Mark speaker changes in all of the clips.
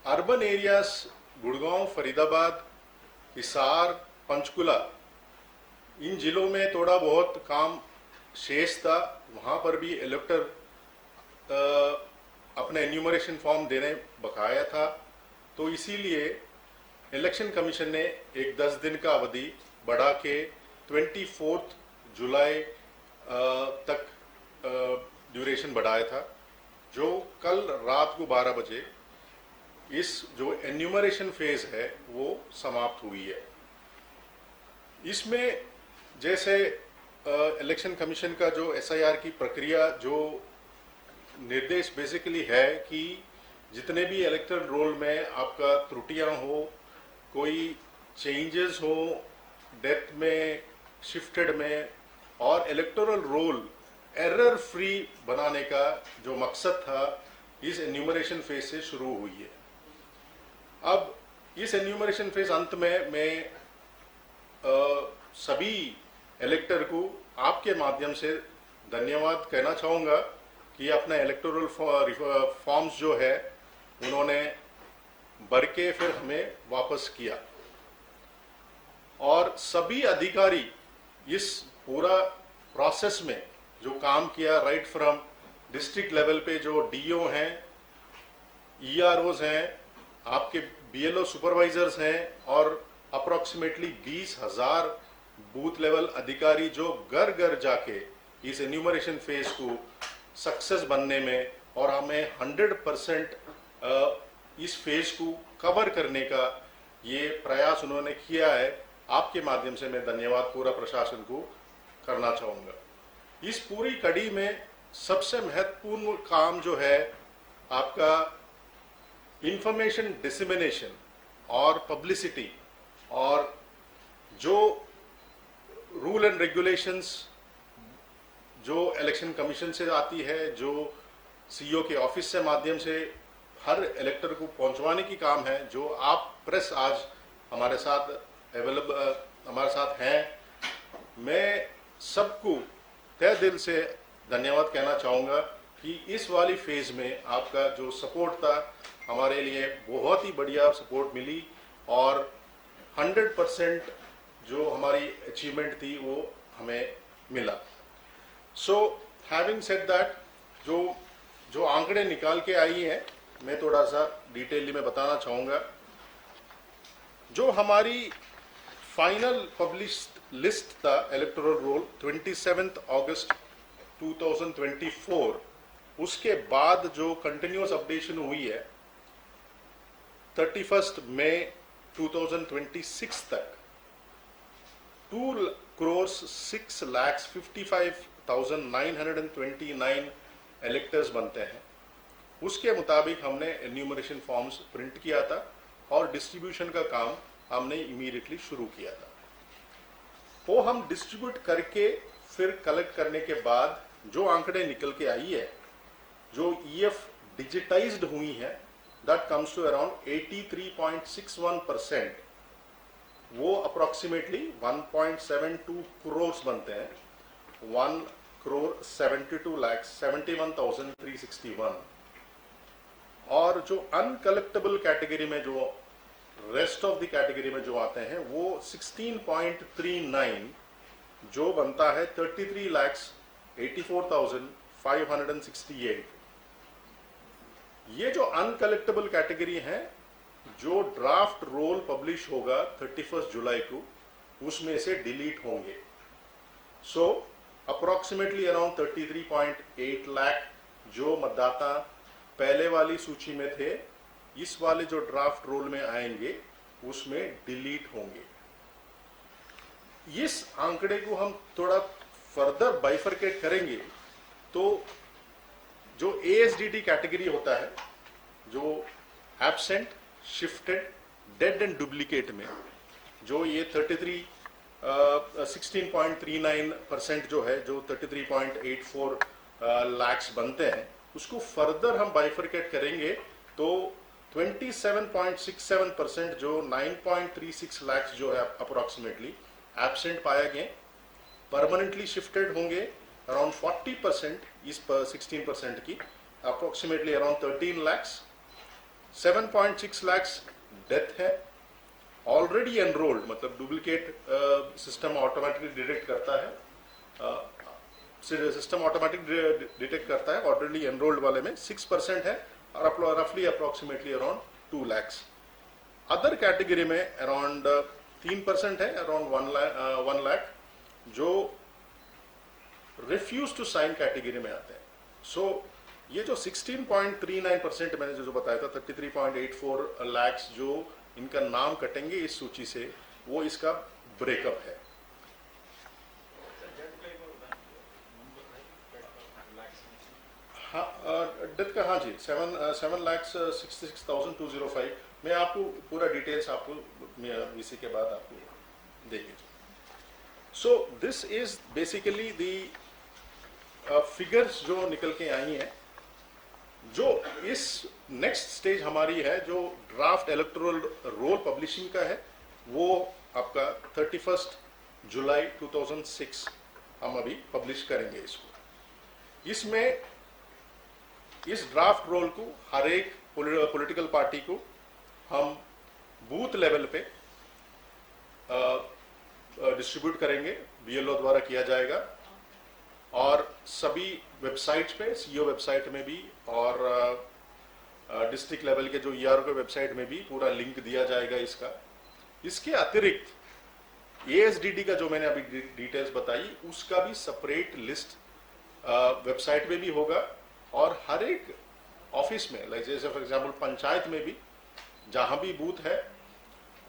Speaker 1: Urban areas Gurgaon, Faridabad, Hisar, Panchkula, इन जिलों में थोड़ा बहुत काम शेष था। वहाँ पर भी इलेक्टर अपने एन्यूमरेशन फॉर्म देने बकाया था, तो इसीलिए इलेक्शन कमीशन ने एक 10 दिन का अवधि बढ़ा के 24 जुलाई तक ड्यूरेशन बढ़ाया था, जो कल रात को 12 बजे इस जो एन्यूमरेशन फेज है वो समाप्त हुई है। इसमें जैसे इलेक्शन कमीशन का जो एसआईआर की प्रक्रिया जो निर्देश बेसिकली है कि जितने भी इलेक्टोरल रोल में आपका त्रुटियां हो, कोई चेंजेस हो, डेथ में, शिफ्टेड में, और इलेक्टोरल रोल एरर फ्री बनाने का जो मकसद था इस एन्यूमरेशन फेज से शुरू हुई है। अब इस एन्यूमरेशन फेज अंत में मैं सभी इलेक्टर को आपके माध्यम से धन्यवाद कहना चाहूँगा कि अपना इलेक्टोरल फॉर्म्स जो है उन्होंने भर के फिर हमें वापस किया, और सभी अधिकारी इस पूरा प्रोसेस में जो काम किया, राइट फ्रॉम डिस्ट्रिक्ट लेवल पे जो डीओ हैं, ईआरओज हैं, आपके बीएलओ सुपरवाइजर्स हैं, और अप्रोक्सीमेटली 20,000 बूथ लेवल अधिकारी जो घर घर जाके इस एन्यूमरेशन फेज को सक्सेस बनने में और हमें 100% इस फेज को कवर करने का ये प्रयास उन्होंने किया है। आपके माध्यम से मैं धन्यवाद पूरा प्रशासन को करना चाहूँगा। इस पूरी कड़ी में सबसे महत्वपूर्ण काम जो है आपका इंफॉर्मेशन डिसेमिनेशन और पब्लिसिटी, और जो रूल एंड रेगुलेशंस जो इलेक्शन कमीशन से आती है, जो सीईओ के ऑफिस से माध्यम से हर इलेक्टर को पहुंचवाने की काम है, जो आप प्रेस आज हमारे साथ अवेलेबल हमारे साथ हैं। मैं सबको तहे दिल से धन्यवाद कहना चाहूँगा कि इस वाली फेज में आपका जो सपोर्ट था हमारे लिए बहुत ही बढ़िया सपोर्ट मिली, और 100% जो हमारी अचीवमेंट थी वो हमें मिला। सो हैविंग सेड दैट, जो आंकड़े निकाल के आई हैं मैं थोड़ा सा डिटेल में बताना चाहूँगा। जो हमारी फाइनल पब्लिश्ड लिस्ट था इलेक्टोरल रोल 27 अगस्त 2024, उसके बाद जो कंटिन्यूअस अपडेशन हुई है 31 मई 2026 तक 2,06,55,929 इलेक्टर्स बनते हैं। उसके मुताबिक हमने एन्यूमरेशन फॉर्म्स प्रिंट किया था और डिस्ट्रीब्यूशन का काम हमने इमीडिएटली शुरू किया था। वो हम डिस्ट्रीब्यूट करके फिर कलेक्ट करने के बाद जो आंकड़े निकल के आई है, जो ईएफ डिजिटाइज्ड हुई है, दैट कम्स टू अराउंड 83.61%। वो अप्रोक्सीमेटली 1.72 करोड़ बनते हैं, 1,72,71,361। और जो अनकलेक्टेबल कैटेगरी में, जो रेस्ट ऑफ द कैटेगरी में जो आते हैं, वो 16.39 जो बनता है 33,84,568। ये जो अनकलेक्टेबल कैटेगरी है, जो ड्राफ्ट रोल पब्लिश होगा 31 जुलाई को, उसमें से डिलीट होंगे। सो अप्रोक्सीमेटली अराउंड 33.8 लाख जो मतदाता पहले वाली सूची में थे, इस वाले जो ड्राफ्ट रोल में आएंगे उसमें डिलीट होंगे। इस आंकड़े को हम थोड़ा फर्दर बाइफरकेट करेंगे तो जो एएसडीटी कैटेगरी होता है, जो absent, shifted, dead and duplicate में, जो ये 16.39% जो है, जो 33.84 लाख्स बनते हैं, उसको फर्दर हम बाइफरकेट करेंगे तो 27.67% जो 9.36 लाख्स जो है अप्रोक्सीमेटली एब्सेंट पाए गए, परमानेंटली शिफ्टेड होंगे अराउंड 40% इस 16% की, approximately around 13 lakhs, 7.6 lakh death है, ऑलरेडी एनरोल्ड, मतलब डुप्लीकेट सिस्टम ऑटोमेटिकली डिटेक्ट करता है, सिस्टम ऑटोमेटिक डिटेक्ट करता है, ऑलरेडी एनरोल्ड वाले में 6% है, और रफली approximately around 2 lakh. Other category में अराउंड 3% है, अराउंड 1 लाख जो रिफ्यूज टू साइन कैटेगरी में आते हैं। सो ये जो 16.39% मैंने जो बताया था, 33.84 लाख जो इनका नाम कटेंगे इस सूची से, वो इसका ब्रेकअप है। हाँ, डेथ का, हाँ जी, 7,66,205। मैं आपको पूरा डिटेल्स आपको इसी के बाद आपको देंगे। So this is basically the figures जो निकल के आई हैं। जो इस नेक्स्ट स्टेज हमारी है, जो ड्राफ्ट इलेक्टोरल रोल पब्लिशिंग का है, वो आपका 31 जुलाई 2006 हम अभी पब्लिश करेंगे इसको। इसमें इस ड्राफ्ट रोल को हर एक पॉलिटिकल पार्टी को हम बूथ लेवल पे डिस्ट्रीब्यूट करेंगे, बीएलओ द्वारा किया जाएगा, और सभी वेबसाइट्स पे, सीओ वेबसाइट में भी और डिस्ट्रिक्ट लेवल के जो ईआरओ के वेबसाइट में भी पूरा लिंक दिया जाएगा इसका। इसके अतिरिक्त एएसडीडी का जो मैंने अभी डिटेल्स बताई, उसका भी सेपरेट लिस्ट वेबसाइट पे भी होगा, और हर एक ऑफिस में, लाइक जैसे फॉर एग्जांपल पंचायत में भी जहां भी बूथ है,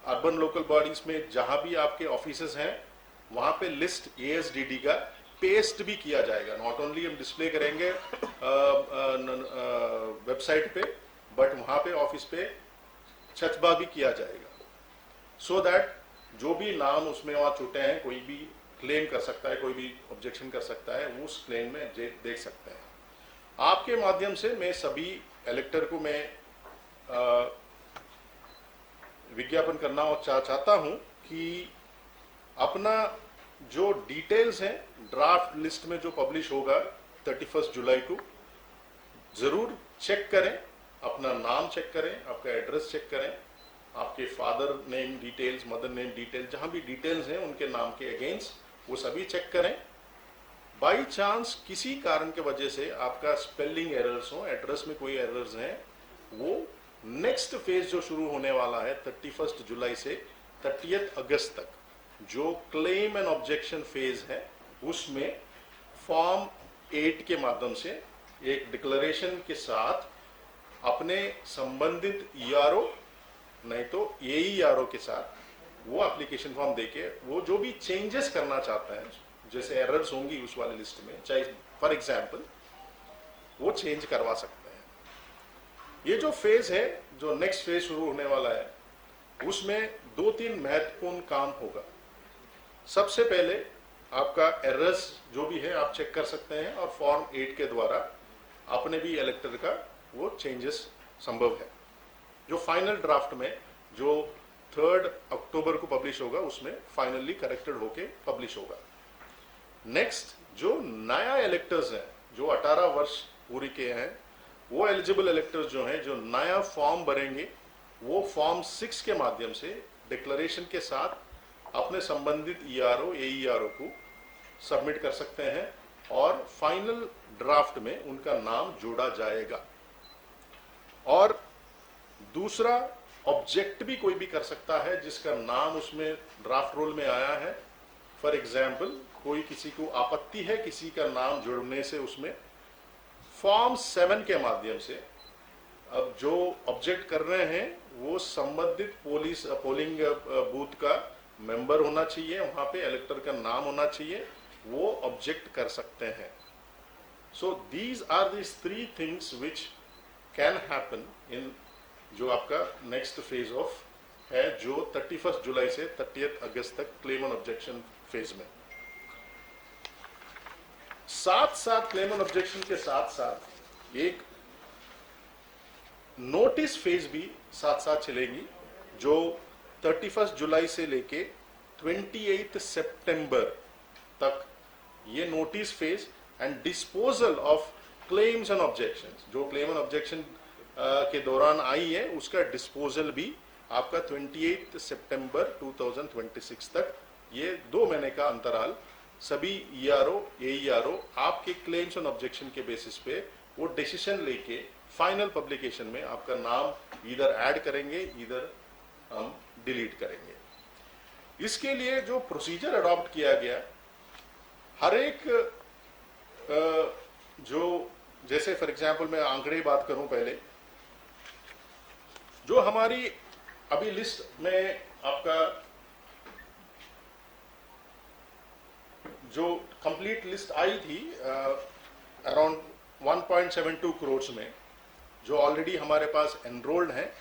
Speaker 1: अर्बन लोकल बॉडीज में जहां भी आपके ऑफिसेज हैं, वहां पे लिस्ट एएसडीडी का पेस्ट भी किया जाएगा। नॉट ओनली हम डिस्प्ले करेंगे वेबसाइट पे, बट वहां पे ऑफिस पे छतबा भी किया जाएगा, सो दैट जो भी नाम उसमें वहां छूटे हैं, कोई भी क्लेम कर सकता है, कोई भी ऑब्जेक्शन कर सकता है, वो उस क्लेम में देख सकते हैं। आपके माध्यम से मैं सभी इलेक्टर को मैं विज्ञापन करना चाहता हूं कि अपना जो डिटेल्स हैं ड्राफ्ट लिस्ट में जो पब्लिश होगा 31 जुलाई को, जरूर चेक करें, अपना नाम चेक करें, आपका एड्रेस चेक करें, आपके father name details, mother name details, जहां भी डिटेल्स हैं उनके नाम के अगेंस्ट, वो सभी चेक करें। बाई चांस किसी कारण के वजह से आपका स्पेलिंग एरर्स हो, एड्रेस में कोई एरर्स हैं, वो नेक्स्ट फेज जो शुरू होने वाला है 31 जुलाई से 30 अगस्त तक, जो क्लेम एंड ऑब्जेक्शन फेज है, उसमें फॉर्म 8 के माध्यम से एक डिक्लेरेशन के साथ अपने संबंधित ईआरओ नहीं तो एईआरओ के साथ वो एप्लीकेशन फॉर्म देके वो जो भी चेंजेस करना चाहता है, जैसे एरर्स होंगी उस वाले लिस्ट में, चाहे फॉर एग्जांपल, वो चेंज करवा सकते हैं। ये जो फेज है, जो नेक्स्ट फेज शुरू होने वाला है, उसमें 2-3 महत्वपूर्ण काम होगा। सबसे पहले आपका एरर्स जो भी है आप चेक कर सकते हैं, और फॉर्म 8 के द्वारा अपने भी इलेक्टर का वो चेंजेस संभव है, जो फाइनल ड्राफ्ट में जो 3 अक्टूबर को पब्लिश होगा, उसमें फाइनली करेक्टेड होके पब्लिश होगा। नेक्स्ट, जो नया इलेक्टर्स हैं, जो 18 वर्ष पूरी किए हैं, वो एलिजिबल इलेक्टर्स जो हैं, जो नया फॉर्म भरेंगे, वो फॉर्म 6 के माध्यम से डिक्लेरेशन के साथ अपने संबंधित ईआरओ एईआरओ को सबमिट कर सकते हैं, और फाइनल ड्राफ्ट में उनका नाम जोड़ा जाएगा। और दूसरा, ऑब्जेक्ट भी कोई भी कर सकता है जिसका नाम उसमें ड्राफ्ट रोल में आया है। फॉर एग्जाम्पल, कोई किसी को आपत्ति है किसी का नाम जुड़ने से, उसमें फॉर्म 7 के माध्यम से अब जो ऑब्जेक्ट कर रहे हैं वो संबंधित पोलिंग बूथ का मेंबर होना चाहिए, वहां पे इलेक्टर का नाम होना चाहिए, वो ऑब्जेक्ट कर सकते हैं। So these are this 3 things which can happen in जो आपका नेक्स्ट फेज ऑफ है, जो 31 जुलाई से 30 अगस्त तक क्लेम एंड ऑब्जेक्शन फेज में। साथ साथ क्लेम एंड ऑब्जेक्शन के साथ साथ एक नोटिस फेज भी साथ साथ चलेगी, जो 31 जुलाई से लेके 28 सितंबर तक ये notice phase and disposal of claims and objections, जो क्लेम एंड ऑब्जेक्शन के दौरान आई है, उसका डिस्पोजल भी आपका 28 सितंबर 2026 तक, ये 2 महीने का अंतराल, सभी ईआरओ एईआरओ आपके क्लेम्स एंड ऑब्जेक्शन के बेसिस पे वो डिसीजन लेके फाइनल पब्लिकेशन में आपका नाम इधर ऐड करेंगे, इधर हम डिलीट करेंगे। इसके लिए जो प्रोसीजर अडॉप्ट किया गया, हर एक जो जैसे फॉर एग्जांपल मैं आंकड़े बात करूं पहले, जो हमारी अभी लिस्ट में आपका जो कंप्लीट लिस्ट आई थी अराउंड 1.72 करोड़ में, जो ऑलरेडी हमारे पास एनरोल्ड हैं,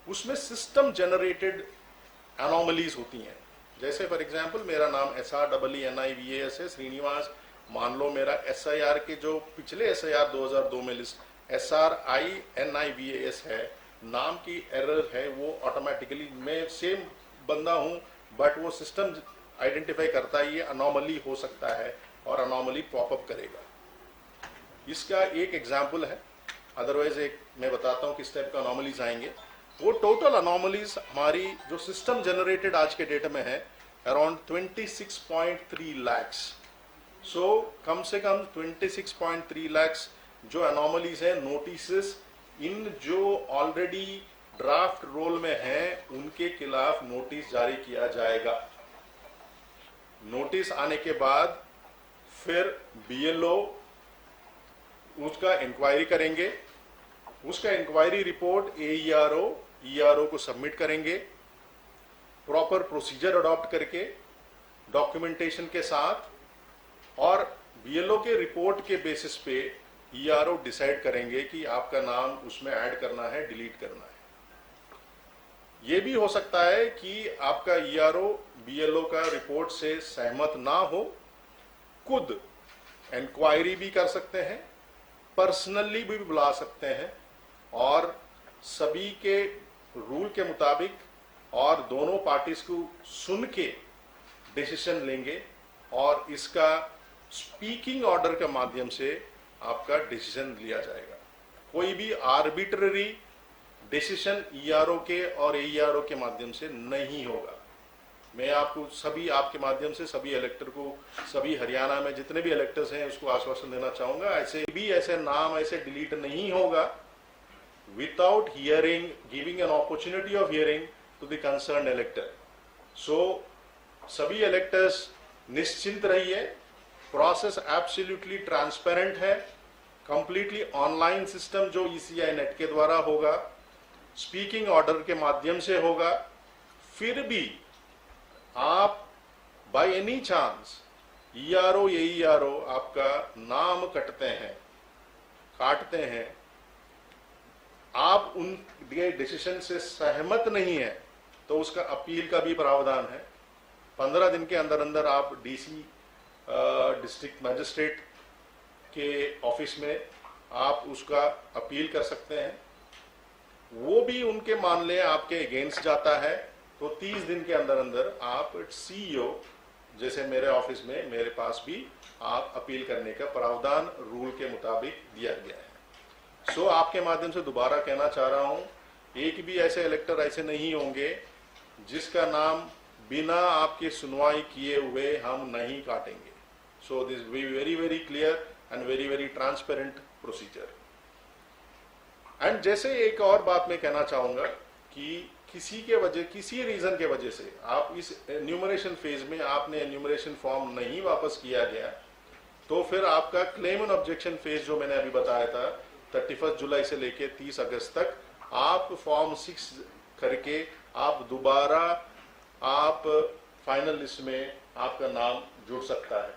Speaker 1: उसमें सिस्टम जनरेटेड एनोमलीज होती हैं। जैसे फॉर एग्जांपल मेरा नाम SREENIVAS है, श्रीनिवास। मान लो मेरा SIR के जो पिछले SIR 2002 में लिस्ट SRINIVAS है, नाम की एरर है, वो ऑटोमेटिकली मैं सेम बंदा हूं, बट वो सिस्टम आइडेंटिफाई करता है ये अनोमली हो सकता है और अनोमली पॉपअप करेगा। इसका एक एग्जाम्पल है, अदरवाइज एक मैं बताता हूं किस टाइप का अनोमलीज आएंगे। वो टोटल अनोमलीज हमारी जो सिस्टम जनरेटेड आज के डेट में है अराउंड 26.3 लैक्स। सो कम से कम 26.3 लैक्स जो अनोमलीज है, नोटिस इन जो ऑलरेडी ड्राफ्ट रोल में हैं उनके खिलाफ नोटिस जारी किया जाएगा। नोटिस आने के बाद फिर BLO उसका इंक्वायरी करेंगे, उसका इंक्वायरी रिपोर्ट ERO को सबमिट करेंगे, प्रॉपर प्रोसीजर अडॉप्ट करके डॉक्यूमेंटेशन के साथ, और BLO के रिपोर्ट के बेसिस पे ERO डिसाइड करेंगे कि आपका नाम उसमें ऐड करना है, डिलीट करना है। ये भी हो सकता है कि आपका ERO BLO का रिपोर्ट से सहमत ना हो, खुद इंक्वायरी भी कर सकते हैं, पर्सनली भी बुला सकते हैं, और सभी के रूल के मुताबिक और दोनों पार्टीज को सुन के डिसीजन लेंगे, और इसका स्पीकिंग ऑर्डर के माध्यम से आपका डिसीजन लिया जाएगा। कोई भी आर्बिट्ररी डिसीजन ERO के और AERO के माध्यम से नहीं होगा। मैं आपको सभी आपके माध्यम से सभी इलेक्टर को, सभी हरियाणा में जितने भी इलेक्टर्स हैं उसको आश्वासन देना चाहूंगा, ऐसे नाम ऐसे डिलीट नहीं होगा without hearing, giving an opportunity of hearing to the concerned elector. So सभी इलेक्टर्स निश्चिंत रहिए, प्रोसेस एब्सोल्युटली ट्रांसपेरेंट है, कंप्लीटली ऑनलाइन सिस्टम जो ECI नेट के द्वारा होगा, स्पीकिंग ऑर्डर के माध्यम से होगा। फिर भी आप by any chance ERO AERO आपका नाम काटते हैं, आप उन दिए डिसीजन से सहमत नहीं है, तो उसका अपील का भी प्रावधान है। 15 दिन के अंदर अंदर आप DC डिस्ट्रिक्ट मजिस्ट्रेट के ऑफिस में आप उसका अपील कर सकते हैं। वो भी उनके मान लें आपके अगेंस्ट जाता है, तो 30 दिन के अंदर अंदर आप CEO जैसे मेरे ऑफिस में मेरे पास भी आप अपील करने का प्रावधान रूल के मुताबिक दिया गया है। सो आपके माध्यम से दोबारा कहना चाह रहा हूं, एक भी ऐसे इलेक्टर ऐसे नहीं होंगे जिसका नाम बिना आपकी सुनवाई किए हुए हम नहीं काटेंगे। So this be very very clear and very very transparent procedure. And जैसे एक और बात मैं कहना चाहूंगा कि किसी रीजन के वजह से आप इस एन्यूमरेशन फेज में आपने एन्यूमरेशन फॉर्म नहीं वापस किया गया, तो फिर आपका क्लेम एंड ऑब्जेक्शन फेज जो मैंने अभी बताया था 31 जुलाई से लेके 30 अगस्त तक, आप फॉर्म 6 करके आप दोबारा आप फाइनल लिस्ट में आपका नाम जुड़ सकता है।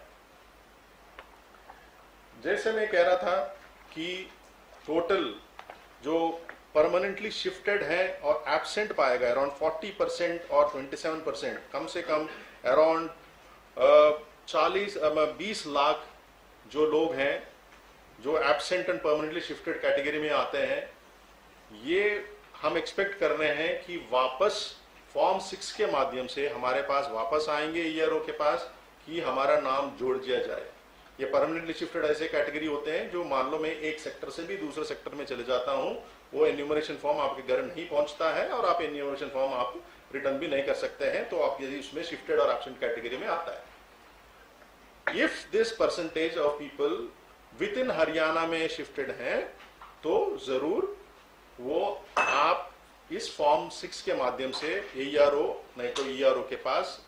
Speaker 1: जैसे मैं कह रहा था कि टोटल जो परमानेंटली शिफ्टेड है और एब्सेंट पाएगा अराउंड 40% और 27%, कम से कम अराउंड 20 लाख जो लोग हैं जो absent and permanently shifted category में आते हैं, ये हम एक्सपेक्ट कर रहे हैं कि वापस फॉर्म 6 के माध्यम से हमारे पास वापस आएंगे ERO के पास कि हमारा नाम जोड़ दिया जाए। ये परमानेंटली शिफ्टेड ऐसे कैटेगरी होते हैं जो मान लो मैं एक सेक्टर से भी दूसरे सेक्टर में चले जाता हूं वो एन्यूमरेशन फॉर्म आपके घर नहीं पहुंचता है और आप एन्यूमरेशन फॉर्म आप रिटर्न भी नहीं कर सकते हैं, तो आप यदि उसमें शिफ्टेड और एब्सेंट कैटेगरी में आता है। If this percentage of people with in Haryana में शिफ्टेड हैं, तो जरूर वो आप इस फॉर्म 6 के माध्यम से AERO नहीं तो ERO के पास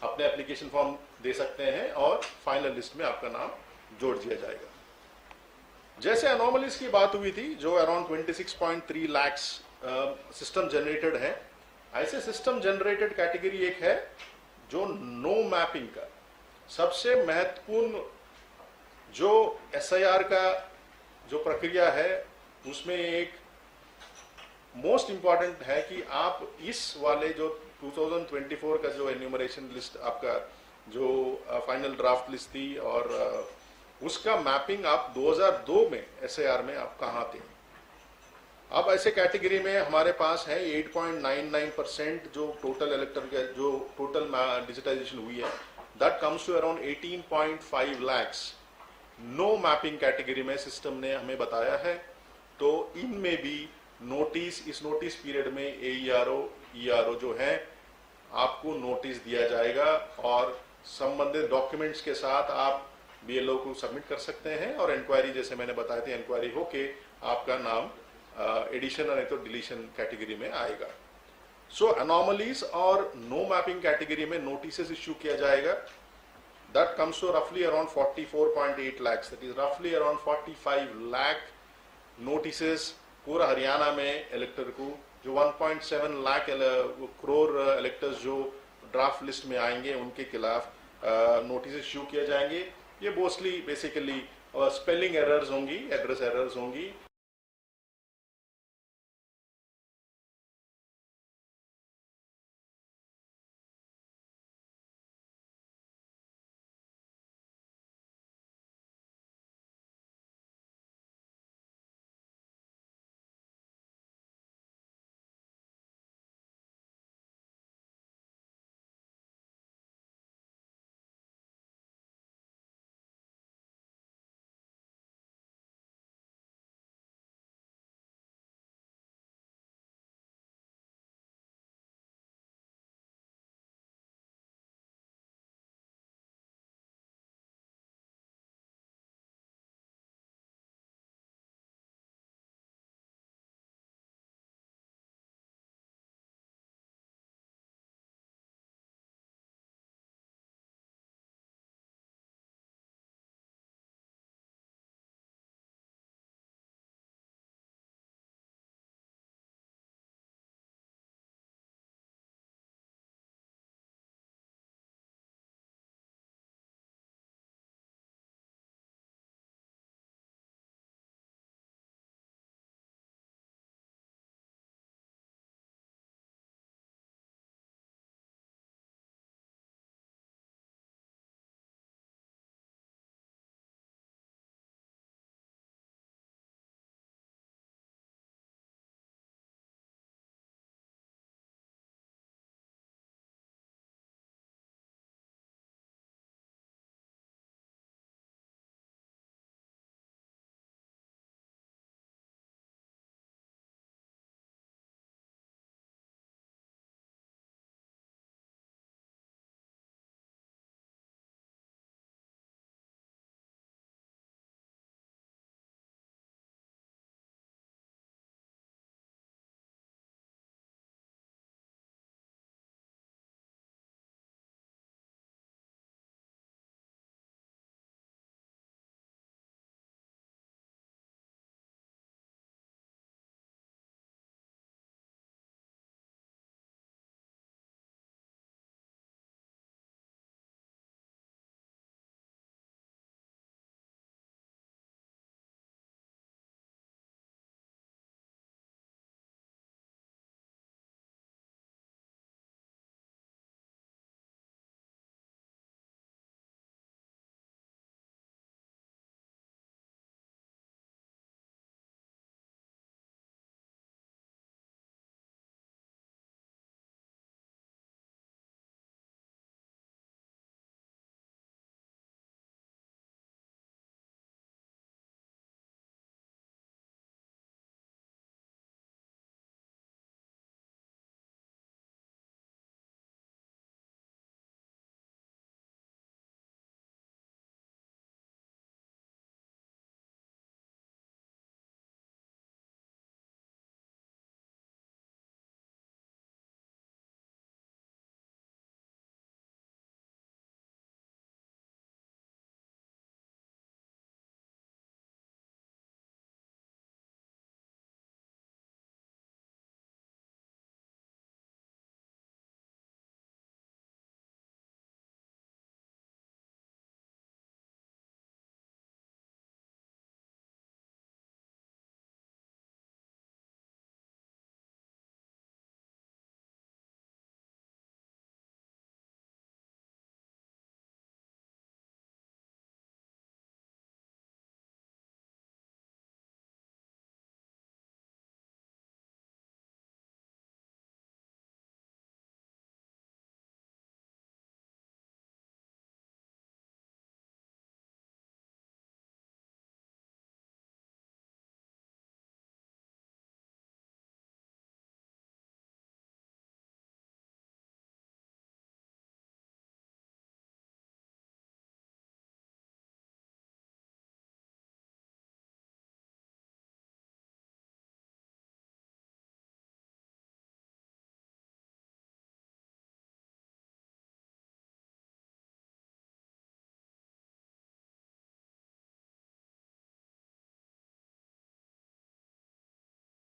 Speaker 1: अपने एप्लीकेशन फॉर्म दे सकते हैं और फाइनल लिस्ट में आपका नाम जोड़ दिया जाएगा। जैसे अनोमलीज की बात हुई थी, जो अराउंड 26.3 लाख्स सिस्टम जनरेटेड है, ऐसे सिस्टम जनरेटेड कैटेगरी एक है जो नो मैपिंग का सबसे महत्वपूर्ण जो SIR का जो प्रक्रिया है उसमें एक मोस्ट इंपॉर्टेंट है कि आप इस वाले जो 2024 का जो एन्यूमरेशन लिस्ट आपका जो फाइनल ड्राफ्ट लिस्ट थी और उसका मैपिंग आप 2002 में SIR में आप कहाँ थे। अब ऐसे कैटेगरी में हमारे पास है 8.99% जो टोटल इलेक्टर का जो टोटल डिजिटाइजेशन हुई है, that comes to around 18.5 lakhs no mapping category में सिस्टम ने हमें बताया है। तो इनमें भी नोटिस, इस नोटिस पीरियड में AERO ERO जो है आपको नोटिस दिया जाएगा और संबंधित डॉक्यूमेंट्स के साथ आप BLO को सबमिट कर सकते हैं और इंक्वायरी, जैसे मैंने बताया था, इंक्वायरी होके आपका नाम एडिशन नहीं तो डिलीशन कैटेगरी में आएगा। सो अनोमलीज और नो मैपिंग कैटेगरी में नोटिस इश्यू किया जाएगा। That comes to roughly around 44.8 lakhs, that is roughly around 45 lakh notices पूरा हरियाणा में इलेक्टर को, जो 1.7 लाख करोड़ इलेक्टर्स जो ड्राफ्ट लिस्ट में आएंगे उनके खिलाफ नोटिस इश्यू किए जाएंगे। ये मोस्टली बेसिकली स्पेलिंग एरर्स होंगी, एड्रेस एरर्स होंगी।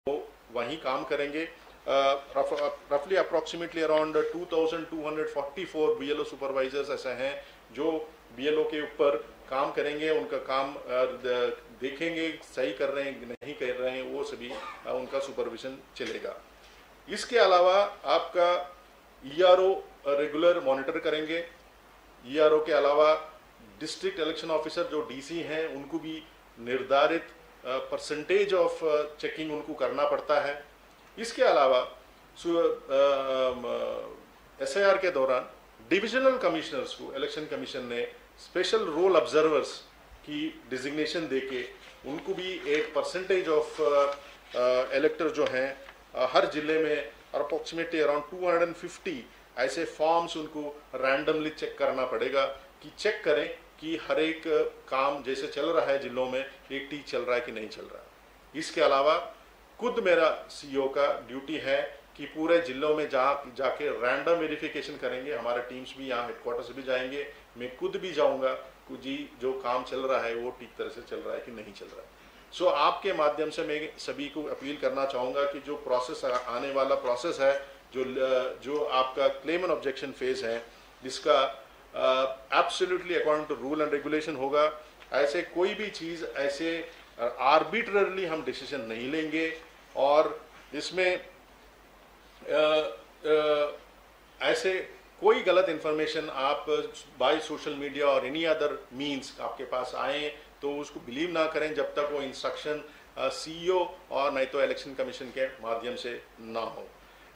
Speaker 1: वो वहीं काम करेंगे। रफली अप्रॉक्सीमेटली अराउंड 2244 BLO सुपरवाइजर्स ऐसे हैं जो BLO के ऊपर काम करेंगे, उनका काम देखेंगे, सही कर रहे हैं नहीं कर रहे हैं, वो सभी उनका सुपरविजन चलेगा। इसके अलावा आपका ERO रेगुलर मॉनिटर करेंगे। ERO के अलावा डिस्ट्रिक्ट इलेक्शन ऑफिसर जो DC हैं उनको भी निर्धारित परसेंटेज ऑफ चेकिंग उनको करना पड़ता है। इसके अलावा SIR के दौरान डिविजनल कमिश्नर्स को इलेक्शन कमीशन ने स्पेशल रोल ऑब्जर्वर्स की डिजिग्नेशन देके उनको भी एक परसेंटेज ऑफ इलेक्टर जो हैं हर जिले में अप्रोक्सीमेटली अराउंड 250 ऐसे फॉर्म्स उनको रैंडमली चेक करना पड़ेगा कि चेक करें कि हर एक काम जैसे चल रहा है जिलों में एक ठीक चल रहा है कि नहीं चल रहा है। इसके अलावा खुद मेरा CEO का ड्यूटी है कि पूरे जिलों में जाके रैंडम वेरिफिकेशन करेंगे। हमारे टीम्स भी यहाँ हेडक्वार्टर से भी जाएंगे, मैं खुद भी जाऊँगा कि जी जो काम चल रहा है वो ठीक तरह से चल रहा है कि नहीं चल रहा है। सो आपके माध्यम से मैं सभी को अपील करना चाहूँगा कि जो प्रोसेस आने वाला प्रोसेस है, जो आपका क्लेम एंड ऑब्जेक्शन फेज है, जिसका absolutely according to rule and regulation होगा। ऐसे कोई भी चीज़ ऐसे आर्बिट्ररली हम डिसीजन नहीं लेंगे और इसमें ऐसे कोई गलत इन्फॉर्मेशन आप बाय सोशल मीडिया और एनी अदर मीन्स आपके पास आए तो उसको बिलीव ना करें जब तक वो इंस्ट्रक्शन CEO और नहीं तो इलेक्शन कमीशन के माध्यम से ना हो।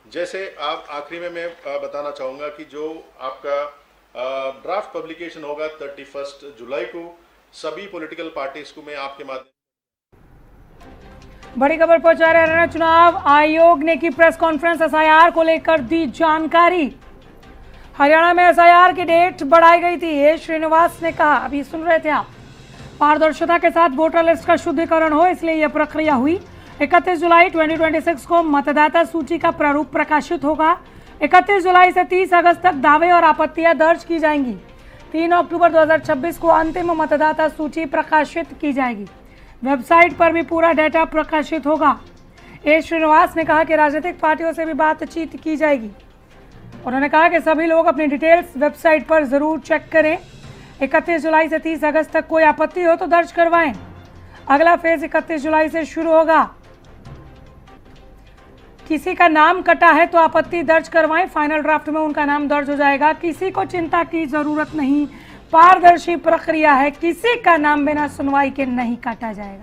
Speaker 1: जैसे आप आखिरी में मैं बताना चाहूँगा कि जो आपका ड्राफ्ट पब्लिकेशन होगा 31 जुलाई को, सभी पॉलिटिकल पार्टीज को मैं आपके माध्यम।
Speaker 2: बड़ी खबर पहुंचा रहे हरियाणा चुनाव आयोग ने की प्रेस कॉन्फ्रेंस, SIR को लेकर दी जानकारी। हरियाणा में SIR की डेट बढ़ाई गई थी, ए श्रीनिवास ने कहा। अभी सुन रहे थे आप, पारदर्शिता के साथ वोटर लिस्ट का शुद्धिकरण हो इसलिए यह प्रक्रिया हुई। 31 जुलाई 2026 को मतदाता सूची का प्रारूप प्रकाशित होगा। 31 जुलाई से 30 अगस्त तक दावे और आपत्तियां दर्ज की जाएंगी। 3 अक्टूबर 2026 को अंतिम मतदाता सूची प्रकाशित की जाएगी। वेबसाइट पर भी पूरा डेटा प्रकाशित होगा। ए श्रीनिवास ने कहा कि राजनीतिक पार्टियों से भी बातचीत की जाएगी। उन्होंने कहा कि सभी लोग अपनी डिटेल्स वेबसाइट पर जरूर चेक करें। 31 जुलाई से 30 अगस्त तक कोई आपत्ति हो तो दर्ज करवाएं। अगला फेज 31 जुलाई से शुरू होगा। किसी का नाम कटा है तो आपत्ति दर्ज करवाएं, फाइनल ड्राफ्ट में उनका नाम दर्ज हो जाएगा। किसी को चिंता की जरूरत नहीं, पारदर्शी प्रक्रिया है, किसी का नाम बिना सुनवाई के नहीं काटा जाएगा।